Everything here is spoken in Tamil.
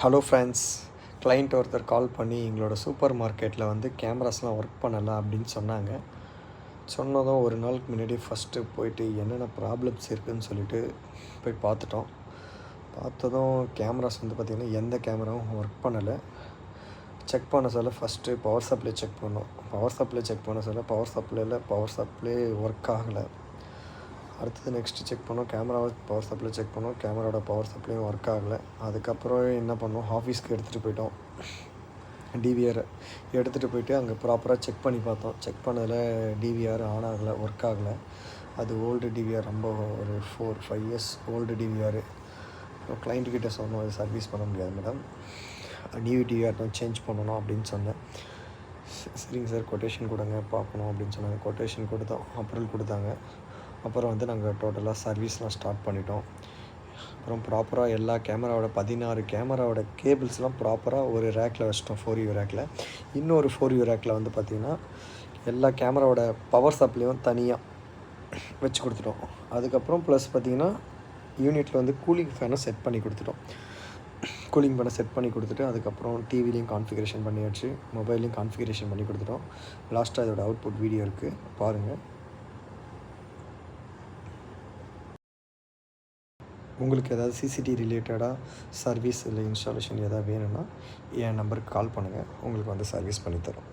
ஹலோ ஃப்ரெண்ட்ஸ், கிளைண்ட் ஒருத்தர் கால் பண்ணி எங்களோட சூப்பர் மார்க்கெட்டில் வந்து கேமராஸ்லாம் ஒர்க் பண்ணலை அப்படின்னு சொன்னாங்க. சொன்னதும் ஒரு நாளுக்கு முன்னாடி ஃபஸ்ட்டு போயிட்டு என்னென்ன ப்ராப்ளம்ஸ் இருக்குதுன்னு சொல்லிட்டு போய் பார்த்துட்டோம். பார்த்ததும் கேமராஸ் வந்து பார்த்திங்கன்னா எந்த கேமராவும் ஒர்க் பண்ணலை. செக் பண்ண சொல்ல ஃபஸ்ட்டு பவர் சப்ளை செக் பண்ணோம். பவர் சப்ளை ஒர்க் ஆகலை. அடுத்தது நெக்ஸ்ட்டு செக் பண்ணோம், கேமராவை பவர் சப்ளை செக் பண்ணோம். கேமராவோட பவர் சப்ளையும் ஒர்க் ஆகலை. அதுக்கப்புறம் என்ன பண்ணோம், ஆஃபீஸ்க்கு எடுத்துகிட்டு போயிட்டோம். டிவிஆர் எடுத்துகிட்டு போயிட்டு அங்கே ப்ராப்பராக செக் பண்ணி பார்த்தோம். செக் பண்ணதில் டிவிஆர் ஆன் ஆகலை, ஒர்க் ஆகலை. அது ஓல்டு டிவிஆர், ரொம்ப ஒரு 4-5 இயர்ஸ் ஓல்டு டிவிஆர். கிளைண்ட்டுக்கிட்ட சொன்னோம், அது சர்வீஸ் பண்ண முடியாது மேடம், நியூ டிவிஆர் தான் சேஞ்ச் பண்ணணும் அப்படின்னு சொன்னேன். சரிங்க சார், கொட்டேஷன் கொடுங்க பார்க்கணும் அப்படின்னு சொன்னாங்க. கொட்டேஷன் கொடுத்தோம், அப்ரூவல் கொடுத்தாங்க. அப்புறம் வந்து நாங்கள் டோட்டலாக சர்வீஸ்லாம் ஸ்டார்ட் பண்ணிட்டோம். அப்புறம் ப்ராப்பராக எல்லா கேமராவோட 16 கேமராவோட கேபிள்ஸ்லாம் ப்ராப்பராக ஒரு ரேக்கில் வச்சிட்டோம், 4U ரேக்கில். இன்னொரு 4U ரேக்கில் வந்து பார்த்திங்கன்னா எல்லா கேமராவோட பவர் சப்ளையும் தனியாக வச்சு கொடுத்துட்டோம். அதுக்கப்புறம் ப்ளஸ் பார்த்திங்கன்னா யூனிட்டில் வந்து கூலிங் ஃபேனை செட் பண்ணி கொடுத்துட்டோம். கூலிங் ஃபேனை செட் பண்ணி கொடுத்துட்டு அதுக்கப்புறம் டிவிலையும் கான்ஃபிகரேஷன் பண்ணியாச்சு, மொபைல்லையும் கான்ஃபிகரேஷன் பண்ணி கொடுத்துட்டோம். லாஸ்ட்டாக இதோட அவுட்புட் வீடியோ இருக்குது, பாருங்கள். உங்களுக்கு ஏதாவது சிசிடிவி ரிலேட்டடாக சர்வீஸ் இல்லை இன்ஸ்டாலேஷன் எதாவது வேணும்னா என் நம்பருக்கு கால் பண்ணுங்கள், உங்களுக்கு வந்து சர்வீஸ் பண்ணித்தரோம்.